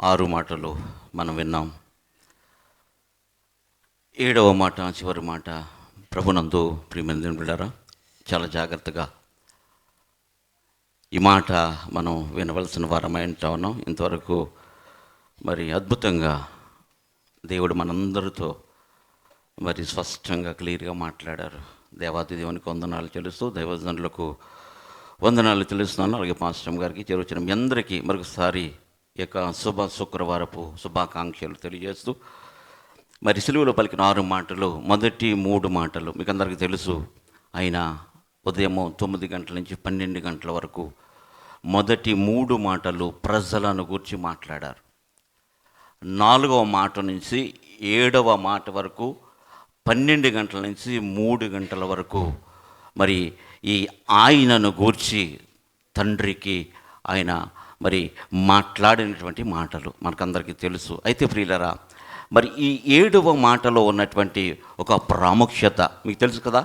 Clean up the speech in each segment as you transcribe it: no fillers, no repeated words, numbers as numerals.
6 మాటలు మనం విన్నాం. 7వ మాట, చివరి మాట, ప్రభునందు ప్రియమైన బిడ్డారా, చాలా జాగ్రత్తగా ఈ మాట మనం వినవలసిన వారమై ఉంటా ఉన్నాం. ఇంతవరకు మరి అద్భుతంగా దేవుడు మనందరితో మరి స్పష్టంగా క్లియర్గా మాట్లాడారు. దేవాది దేవునికి వందనాలు చెల్లిస్తూ, దైవజనులకు వందనాలు చెల్లిస్తున్నాను. అలాగే పాస్టర్ గారికి, చేరువచ్చిన మీ అందరికీ మరొకసారి ఈ యొక్క శుభ శుక్రవారపు శుభాకాంక్షలు తెలియజేస్తూ, మరి సిలువలో పలికిన 6 మాటలు, మొదటి 3 మాటలు మీకు అందరికీ తెలుసు. ఆయన ఉదయం 9 గంటల నుంచి 12 గంటల వరకు మొదటి 3 మాటలు ప్రజలను గురించి మాట్లాడారు. 4వ మాట నుంచి 7వ మాట వరకు 12 గంటల నుంచి 3 గంటల వరకు మరి ఈ ఆయనను గూర్చి తండ్రికి ఆయన మరి మాట్లాడినటువంటి మాటలు మనకందరికీ తెలుసు. అయితే ప్రియులరా, మరి ఈ 7వ మాటలో ఉన్నటువంటి ఒక ప్రాముఖ్యత మీకు తెలుసు కదా.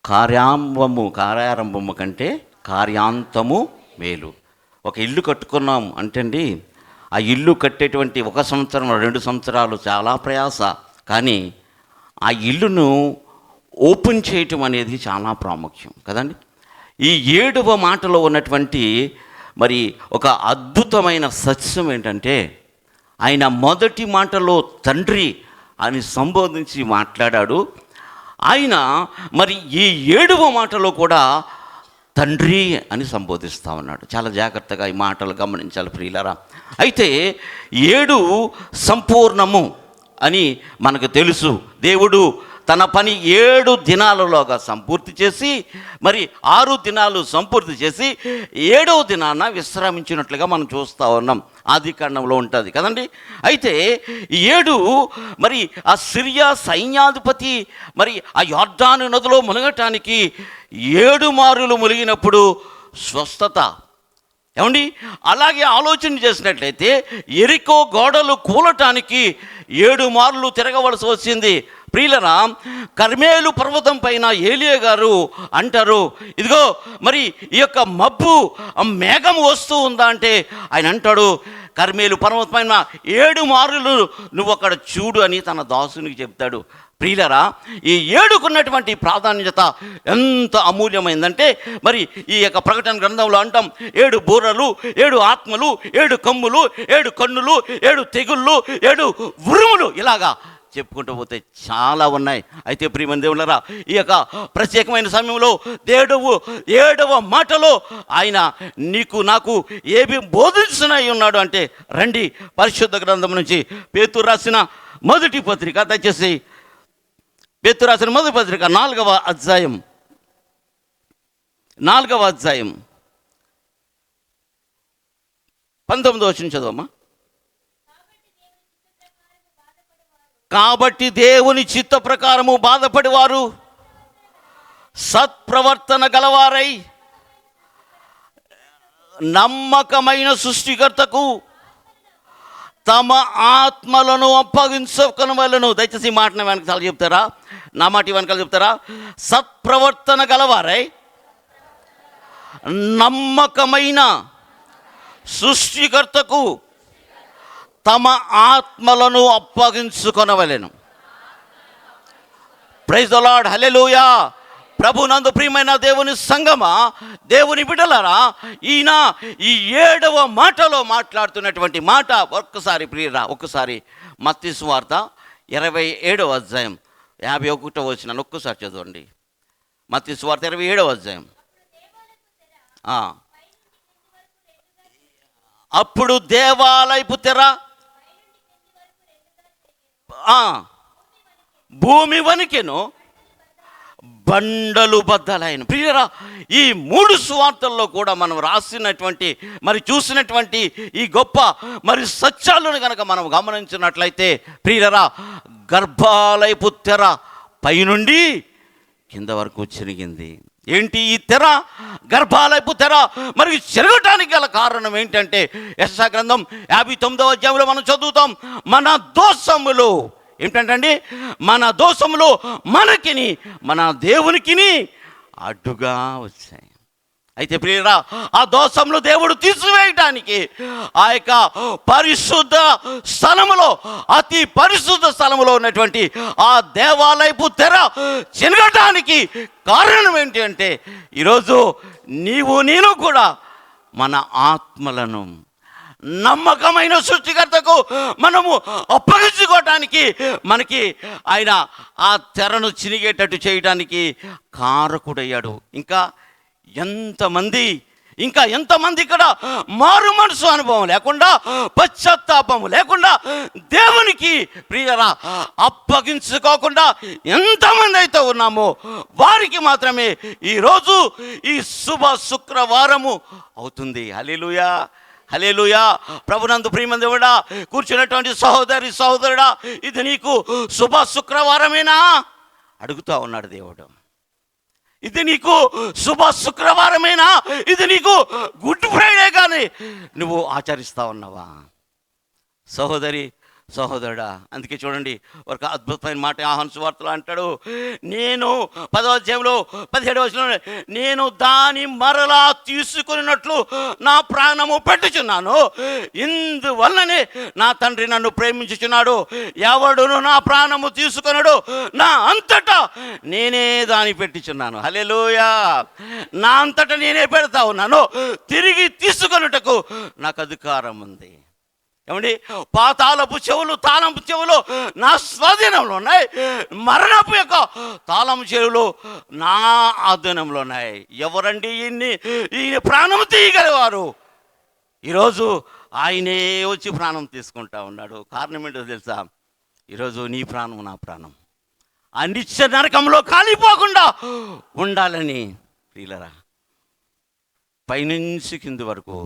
కార్యారంభము కంటే కార్యాంతము మేలు. ఒక ఇల్లు కట్టుకున్నాం అంటే అండి, ఆ ఇల్లు కట్టేటువంటి 1 సంవత్సరం 2 సంవత్సరాలు చాలా ప్రయాస, కానీ ఆ ఇల్లును ఓపెన్ చేయటం అనేది చాలా ప్రాముఖ్యం కదండి. ఈ 7వ మాటలో ఉన్నటువంటి మరి ఒక అద్భుతమైన సత్యం ఏంటంటే, ఆయన మొదటి మాటలో తండ్రి అని సంబోధించి మాట్లాడాడు. ఆయన మరి ఈ 7వ మాటలో కూడా తండ్రి అని సంబోధిస్తూ ఉన్నాడు. చాలా జాగ్రత్తగా ఈ మాటలు గమనించాలి ప్రియులారా. అయితే 7 సంపూర్ణము అని మనకు తెలుసు. దేవుడు తన పని 7 దినాలలోగా సంపూర్తి చేసి, మరి 6 దినాలు సంపూర్తి చేసి 7వ దినాన విశ్రమించినట్లుగా మనం చూస్తూ ఉన్నాం. ఆది కాండంలో ఉంటుంది కదండి. అయితే 7 మరి ఆ సిరియా సైన్యాధిపతి మరి ఆ యొర్దాను నదిలో మునగటానికి 7 మారులు మునిగినప్పుడు స్వస్థత. ఏమండి, అలాగే ఆలోచన చేసినట్లయితే ఎరికో గోడలు కూలటానికి 7 మార్లు తిరగవలసి వచ్చింది. ప్రియులరా, కర్మేలు పర్వతం పైన ఏలియా గారు అంటారు, ఇదిగో మరి ఈ యొక్క మబ్బు మేఘం వస్తూ ఉందా అంటే ఆయన అంటాడు, కర్మేలు పర్వతం పైన 7 మారులు నువ్వు అక్కడ చూడు అని తన దాసునికి చెప్తాడు. ప్రియులరా, ఈ 7కున్నటువంటి ప్రాధాన్యత ఎంత అమూల్యమైందంటే, మరి ఈ యొక్క ప్రకటన గ్రంథంలో అంటాం, 7 బూరలు, 7 ఆత్మలు, 7 కమ్ములు, 7 కన్నులు, 7 తెగుళ్ళు, 7 ఉరుములు, ఇలాగా చెప్పుకుంటూ పోతే చాలా ఉన్నాయి. అయితే ప్రియమైన దేవుళ్ళరా, ఈ యొక్క ప్రత్యేకమైన సమయంలో 7వ మాటలో ఆయన నీకు నాకు ఏమి బోధించనై ఉన్నాడు అంటే, రండి పరిశుద్ధ గ్రంథం నుంచి పేతురు రాసిన మొదటి పత్రిక, దయచేసి పేతురు రాసిన మొదటి పత్రిక 4వ అధ్యాయం 19వ వచనం చదవమ్మా. కాబట్టి దేవుని చిత్త ప్రకారము బాధపడివారు సత్ప్రవర్తన గలవారై నమ్మకమైన సృష్టికర్తకు తమ ఆత్మలను అప్పగించుకొనవలెను. దయచేసి ఈ మాటను వెనకాల చెప్తారా, నా మాట వెనకాల చెప్తారా? సత్ప్రవర్తన గలవారై నమ్మకమైన సృష్టికర్తకు తమ ఆత్మలను అప్పగించుకొనవలెను. ప్రైజ్ ద లార్డ్, హల్లెలూయా. ప్రభునందు ప్రియమైన దేవుని సంగమా, దేవుని బిడ్డలారా, ఈయన ఈ 7వ మాటలో మాట్లాడుతున్నటువంటి మాట ఒక్కసారి ప్రియరా, ఒక్కసారి మత్తయి సువార్త 27వ అధ్యాయం 51వ వచనం ఒక్కసారి చదవండి. మత్తయి సువార్త 27వ అధ్యాయం. అప్పుడు దేవాలయపు తెర భూమి వణికెను, బండలు బద్దలైన. ప్రియరా, ఈ 3 సువార్తల్లో కూడా మనం రాసినటువంటి మరి చూసినటువంటి ఈ గొప్ప మరి సత్యాలను కనుక మనం గమనించినట్లయితే ప్రియరా, గర్భాలయపు తెర పైనుండి కింద వరకు చెరిగింది. ఏంటి ఈ తెర? గర్భాలయపు తెర. మరి చెరగటానికి గల కారణం ఏంటంటే, యెషయా గ్రంథం 59వ అధ్యాయంలో మనం చదువుతాం, మన దోషములు ఏంటంటే, మన దోషములు మనకిని మన దేవునికిని అడ్డుగా వచ్చాయి. అయితే ప్రియురా, ఆ దోషంలో దేవుడు తీసివేయటానికి ఆ యొక్క పరిశుద్ధ స్థలములో, అతి పరిశుద్ధ స్థలములో ఉన్నటువంటి ఆ దేవాలయపు తెర చినగటానికి కారణం ఏంటి అంటే, ఈరోజు నేను కూడా మన ఆత్మలను నమ్మకమైన సృష్టికర్తకు మనము అప్పగించుకోవటానికి మనకి ఆయన ఆ తెరను చినిగేటట్టు చేయడానికి కారకుడయ్యాడు. ఎంతమంది ఇక్కడ మారు మనసు అనుభవం లేకుండా, పశ్చాత్తాపం లేకుండా, దేవునికి ప్రియరా అప్పగించుకోకుండా ఎంతమంది అయితే ఉన్నామో వారికి మాత్రమే ఈరోజు ఈ శుభ శుక్రవారము అవుతుంది. హల్లెలూయా, హల్లెలూయా. ప్రభునందు ప్రియమందుడా, కూర్చున్నటువంటి సహోదరుడా, ఇది నీకు శుభ శుక్రవారమేనా అడుగుతా ఉన్నాడు దేవుడు. ఇది నీకు శుభ శుక్రవారమేనా? ఇది నీకు గుడ్ ఫ్రైడే కానీ నువ్వు ఆచరిస్తా ఉన్నావా సహోదరుడా? అందుకే చూడండి, ఒక అద్భుతమైన మాట యోహాను సువార్తలో అంటాడు, నేను 10వ అధ్యాయంలో 17వ వచనంలో, నేను దాని మరలా తీసుకున్నట్లు నా ప్రాణము పెట్టుచున్నాను, ఇందువల్లనే నా తండ్రి నన్ను ప్రేమించుచున్నాడు, ఎవడును నా ప్రాణము తీసుకున్నాడు, నా అంతటా నేనే దాన్ని పెట్టుచున్నాను. హల్లెలూయా. నా అంతటా నేనే పెడతా ఉన్నాను, తిరిగి తీసుకొనుటకు నాకు అధికారం ఉంది. ఏమండి, పాతాళపు చెవులు, తాళంపు చెవులు నా స్వాధీనంలో ఉన్నాయి, మరణపు యొక్క తాళం చెవులు నా ఆధీనంలో ఉన్నాయి. ఎవరండి ఈయన ప్రాణం తీయగలవారు? ఈరోజు ఆయనే వచ్చి ప్రాణం తీసుకుంటా ఉన్నాడు. కారణం ఏంటో తెలుసా? ఈరోజు నీ ప్రాణం నా ప్రాణం ఆ నిత్య నరకంలో కాలిపోకుండా ఉండాలని. ప్రియులరా, పైనుంచి కింది వరకు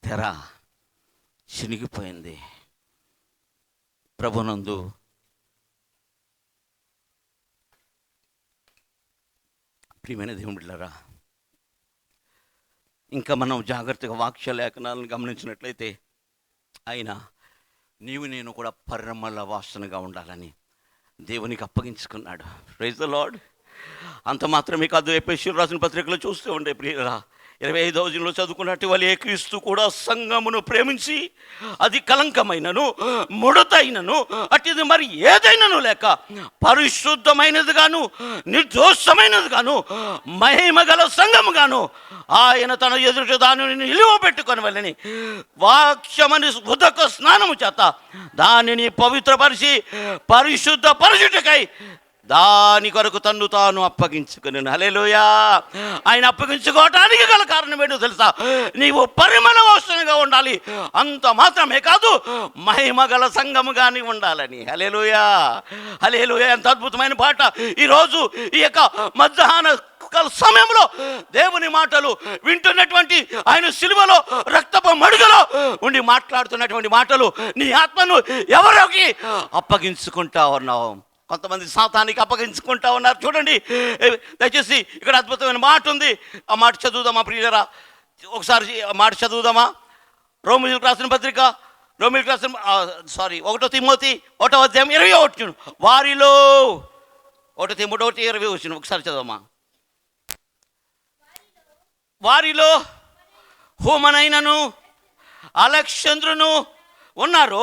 తెర చినిగిపోయింది. ప్రభునందు ప్రియమైన దేవుని బిడ్డలారా, ఇంకా మనం జాగ్రత్తగా వాక్య లేఖనాలను గమనించినట్లయితే, ఆయన నేను కూడా పరిమళ వాసనగా ఉండాలని దేవునికి అప్పగించుకున్నాడు. Praise the lord. అంత మాత్రమే కాదు, ఎఫెసీయులకు రాసిన పత్రికలో చూస్తూ ఉండే ప్రియరా, 25వ వచనంలో చదువుకున్నట్టు, వాళ్ళే క్రీస్తు కూడా సంఘమును ప్రేమించి అది కలంకమైనను ముడతైనను అట్టిది మరి ఏదైనాను లేక పరిశుద్ధమైనది గాను నిర్దోషమైనది గాను మహిమగల సంఘము గాను ఆయన తన ఎదుట దానిని నిలువ పెట్టుకొని వెళ్ళని వాక్యమని ఉదక స్నానము చేత దానిని పవిత్రపరిచి పరిశుద్ధ పరచుటకై దాని కొరకు తన్ను తాను అప్పగించుకుని. హల్లెలూయా. ఆయన అప్పగించుకోవటానికి గల కారణం ఏంటో తెలుసా? నీవు పరిమళ వాసనగా ఉండాలి, అంత మాత్రమే కాదు మహిమ గల సంఘముగాని ఉండాలని. హల్లెలూయా, హల్లెలూయా. ఎంత అద్భుతమైన పాట. ఈరోజు ఈ యొక్క మధ్యాహ్న సమయంలో దేవుని మాటలు వింటున్నటువంటి, ఆయన సిలువలో రక్తపు మడుగులో ఉండి మాట్లాడుతున్నటువంటి మాటలు, నీ ఆత్మను ఎవరికి అప్పగించుకుంటా ఉన్నావు? కొంతమంది సాతానికి అప్పగించుకుంటా ఉన్నారు. చూడండి, దయచేసి ఇక్కడ అద్భుతమైన మాట ఉంది. ఆ మాట చదువుదామా ప్రియులరా? ఒకసారి ఆ మాట చదువుదామా? రోమీయులకు రాసిన పత్రిక, 1 తిమోతి 1వ అధ్యాయం 21 వారిలో 1 తిమోతి 1:20 ఒకసారి చదవమా. వారిలో హోమనైనను అలెగ్జాంద్రును ఉన్నారు,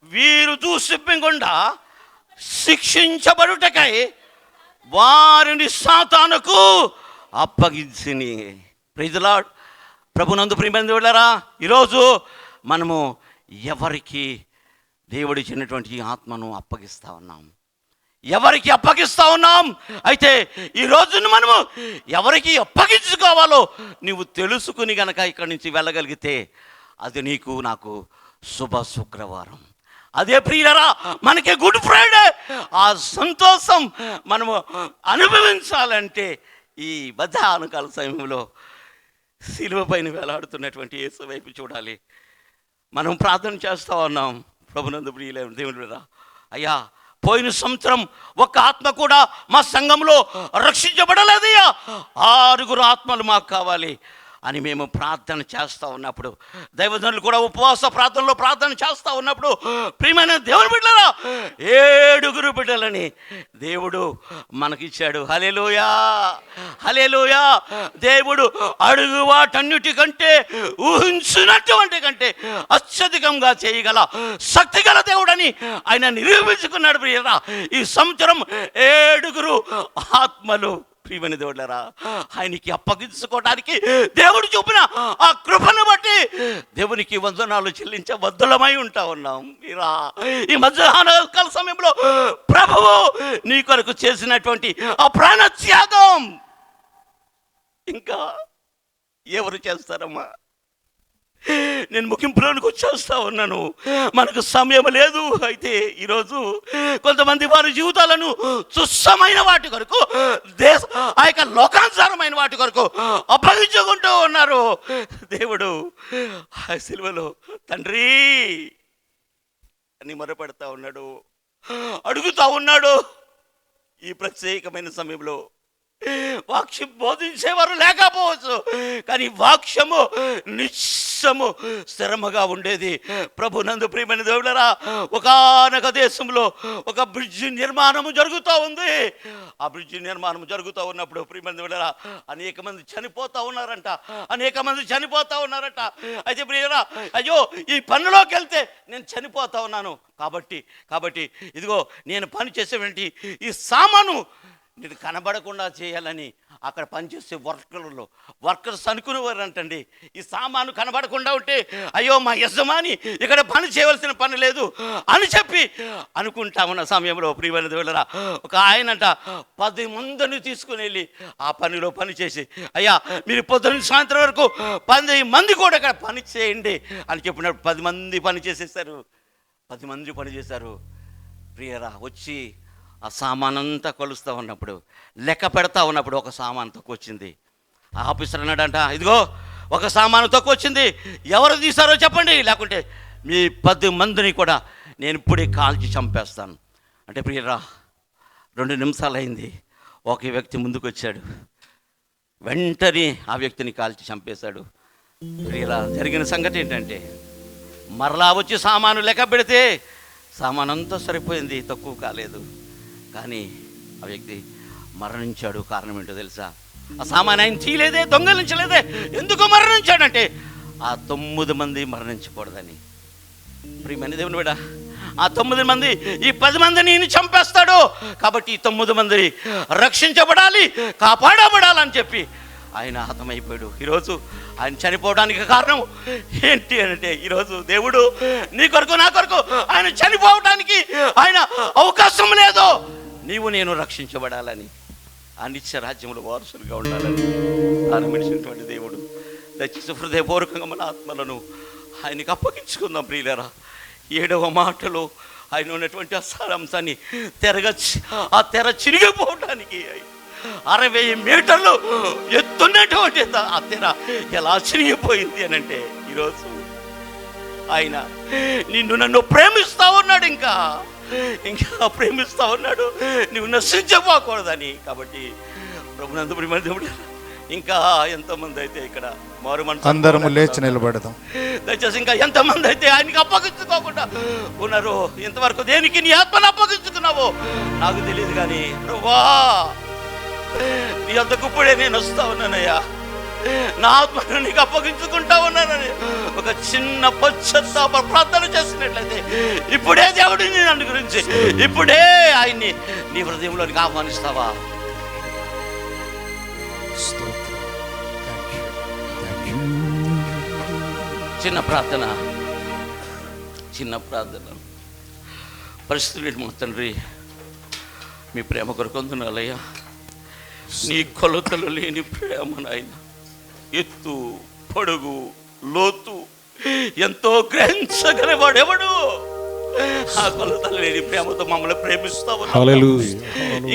వీరు దూషింపకుండా శిక్షించబడుటకై వారిని సాతానుకు అప్పగించిని. Praise the lord. ప్రభునందు ప్రియమైన దేవులారా, ఈరోజు మనము ఎవరికి దేవుడిచ్చినటువంటి ఈ ఆత్మను అప్పగిస్తా ఉన్నాం? ఎవరికి అప్పగిస్తా ఉన్నాం? అయితే ఈరోజు మనము ఎవరికి అప్పగించుకోవాలో నీవు తెలుసుకుని గనక ఇక్కడి నుంచి వెళ్ళగలిగితే అది నీకు నాకు శుభ శుక్రవారం. అదే ప్రియులరా, మనకి గుడ్ ఫ్రైడే. ఆ సంతోషం మనము అనుభవించాలంటే ఈ మధ్యాహ్నకాల సమయంలో శిలువ పైన వేలాడుతున్నటువంటి యేసు వైపు చూడాలి. మనం ప్రార్థన చేస్తూ ఉన్నాం. ప్రభునందు ప్రియులైన దేవుడా, అయ్యా పోయిన సంవత్సరం ఒక్క ఆత్మ కూడా మా సంఘంలో రక్షించబడలేదయ్యా. 6 ఆత్మలు మాకు కావాలి. అని మేము ప్రార్థన చేస్తూ ఉన్నప్పుడు, దైవజనులు కూడా ఉపవాస ప్రార్థనలో ప్రార్థన చేస్తూ ఉన్నప్పుడు, ప్రియమైన దేవుని బిడ్డలారా 7 బిడ్డలని దేవుడు మనకిచ్చాడు. హల్లెలూయా, హల్లెలూయా. దేవుడు అడుగు వాటన్నిటికంటే ఊహించినటువంటి కంటే అత్యధికంగా చేయగల శక్తిగల దేవుడని ఆయన నిరూపించుకున్నాడు. ప్రియరా, ఈ సంవత్సరం 7 ఆత్మలు ప్రియమైన దేవుళ్ళరా ఆయనకి అప్పగించుకోవడానికి దేవుడు చూపిన ఆ కృపను బట్టి దేవునికి వందనాలు చెల్లించే బద్ధులమై ఉంటా ఉన్నాం. మీరా ఈ మధ్యాహ్న కాల సమయంలో ప్రభువు నీ కొరకు చేసినటువంటి ఆ ప్రాణ త్యాగం ఇంకా ఎవరు చేస్తారమ్మా? నేను ముగింపులోనికి వచ్చేస్తా ఉన్నాను, మనకు సమయం లేదు. అయితే ఈరోజు కొంతమంది వారి జీవితాలను తుచ్చమైన వాటి కొరకు, ఆ యొక్క లోకానుసారమైన వాటి కొరకు అప్పగించుకుంటూ ఉన్నారు. దేవుడు ఆ సిలువలో తండ్రి అని మొరపెడతా ఉన్నాడు, అడుగుతా ఉన్నాడు. ఈ ప్రత్యేకమైన సమయంలో వాక్యం బోధించేవారు లేకపోవచ్చు, కానీ వాక్యము నిశ్చము స్థిరముగా ఉండేది. ప్రభు నందు ప్రియమైన దేవుళ్ళరా, ఒకానొక దేశంలో ఒక బ్రిడ్జి నిర్మాణము జరుగుతూ ఉంది. ఆ బ్రిడ్జి నిర్మాణం జరుగుతూ ఉన్నప్పుడు ప్రియమైన దేవుళ్ళరా అనేక మంది చనిపోతూ ఉన్నారంట. అయితే ప్రియరా, అయ్యో ఈ పనిలోకి వెళ్తే నేను చనిపోతా ఉన్నాను, కాబట్టి ఇదిగో నేను పని చేసేటువంటి ఈ సామాను నేను కనబడకుండా చేయాలని అక్కడ పనిచేసే వర్కర్స్ అనుకునేవారు అంటండి. ఈ సామాను కనబడకుండా ఉంటే అయ్యో మా యజమాని ఇక్కడ పని చేయవలసిన పని లేదు అని చెప్పి అనుకుంటా ఉన్న సమయంలో ప్రియమైన దేవుళ్ళరా ఒక ఆయనంట 10 మందిని తీసుకుని వెళ్ళి ఆ పనిలో పని చేసి, అయ్యా మీరు పొద్దున్న సాయంత్రం వరకు 10 మంది కూడా ఇక్కడ పని చేయండి అని చెప్పినప్పుడు 10 మంది పని చేసేసారు. 10 మంది పని చేశారు. ప్రియరా, వచ్చి ఆ సామానంతా కొలుస్తూ ఉన్నప్పుడు, లెక్క పెడతా ఉన్నప్పుడు ఒక సామాను తక్కువ వచ్చింది. ఆ ఆఫీసర్ అన్నాడంట, ఇదిగో ఒక సామాను తక్కువ వచ్చింది, ఎవరు తీశారో చెప్పండి, లేకుంటే మీ 10 మందిని కూడా నేను ఇప్పుడే కాల్చి చంపేస్తాను అంటే. ప్రియరా, 2 నిమిషాలు అయింది, ఒక వ్యక్తి ముందుకు వచ్చాడు, వెంటనే ఆ వ్యక్తిని కాల్చి చంపేశాడు. ప్రియరా, జరిగిన సంగతి ఏంటంటే మరలా వచ్చి సామాను లెక్క పెడితే సామానంతా సరిపోయింది, తక్కువ కాలేదు. కానీ ఆ వ్యక్తి మరణించాడు. కారణం ఏంటో తెలుసా? ఆ సామాన్ ఆయన తీయలేదే, దొంగలించలేదే. ఎందుకు మరణించాడంటే ఆ 9 మంది మరణించకూడదని. ప్రియమైన దేవుని బిడ్డ, ఆ 9 మంది ఈ 10 మందిని ఈయన చంపేస్తాడు, కాబట్టి ఈ 9 మంది రక్షించబడాలి, కాపాడబడాలని చెప్పి ఆయన హతమైపోయాడు. ఈరోజు ఆయన చనిపోవడానికి కారణం ఏంటి అంటే, ఈరోజు దేవుడు నీ కొరకు నా కొరకు ఆయన చనిపోవడానికి ఆయన అవకాశం లేదు. నీవు నేను రక్షించబడాలని, ఆ నిత్య రాజ్యంలో వారసులుగా ఉండాలని ప్రారంభించినటువంటి దేవుడు. దయచేసి హృదయపూర్వకంగా మన ఆత్మలను ఆయనకి అప్పగించుకుందాం. ప్రియులరా, 7వ మాటలో ఆయన ఉన్నటువంటి ఆ సారాంశాన్ని ఆ తెర చిరిగిపోవడానికి 60 మీటర్లు ఎత్తున్నటువంటి ఆ తెర ఎలా చిరిగిపోయింది అని అంటే, ఈరోజు ఆయన నిన్ను నన్ను ప్రేమిస్తా ఉన్నాడు, ఇంకా ప్రేమిస్తా ఉన్నాడు, నువ్వు నశించపోకూడదని. కాబట్టి ప్రభునందు ప్రియమైన దేవుడు, ఇంకా ఎంతమంది అయితే ఇక్కడ మారు మనసు అందరం లేచి నిలబడదాం. దయచేసి ఇంకా ఎంతమంది అయితే ఆయనకి అప్పగించుకోకుండా ఉన్నారు, ఇంతవరకు దేనికి నీ ఆత్మను అప్పగించుకున్నావో నాకు తెలియదు, కానీ ప్రభువా నీ అంతకు ఇప్పుడే నేను వస్తా ఉన్నానయ్యా, నా ఆత్మను నీకు అప్పగించుకుంటా ఉన్నానని ఒక చిన్న పశ్చాత్తాప ప్రార్థన చేసినట్లయితే ఇప్పుడే దేవుడిని నన్ను గురించి ఇప్పుడే ఆయన్ని నీ హృదయంలోనికి ఆహ్వానిస్తావా? చిన్న ప్రార్థన పరిస్థితులు మా తండ్రి, మీ ప్రేమ కొరకు వందనాలయ్యా. నీ కొలతలు లేని ప్రేమ నాయన, ఎత్తు పొడుగు లోతు ఎంతో గ్రహించగలవాడెవడు? ఆ కొలతలు లేని ప్రేమతో మమ్మల్ని ప్రేమిస్తా ఉన్నావు.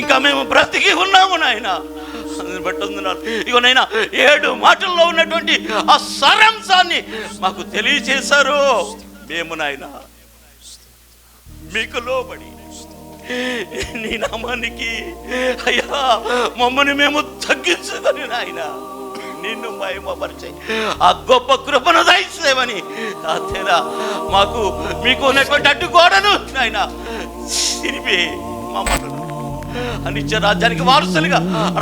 ఇంకా మేము బ్రతికి ఉన్నాము నాయన, బట్టి వందనాలు. ఇగోనైనా 7 మాటల్లో ఉన్నటువంటి ఆ సారాంశాన్ని మాకు తెలియచేశారు. మేము నాయన మీకు లోబడి నీ నామానికి అయ్యా మమ్మల్ని మేము తగ్గించుకొని నాయన నిన్ను మహిమపరిచే ఆ గొప్ప కృపను దయచేయమని తాతేరా మాకు మీకు ఉన్నటువంటి అడ్డుగోడను నాయన తిరిపి మమ్మల్ని అనిత్య రాజ్యానికి వారసులుగా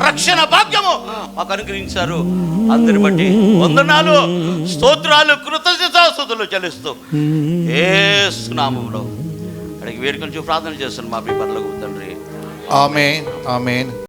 రక్షణ భాగ్యము మాకు అనుగ్రహించారు. అందరి బట్టి వందనాలు, స్తోత్రాలు, కృతజ్ఞతాస్తుతులు చెల్లిస్తూ యేసు నామములో అడిగి వేడుకొని ప్రార్థన చేస్తాను మా పరలోకపు తండ్రి. ఆమేన్, ఆమేన్.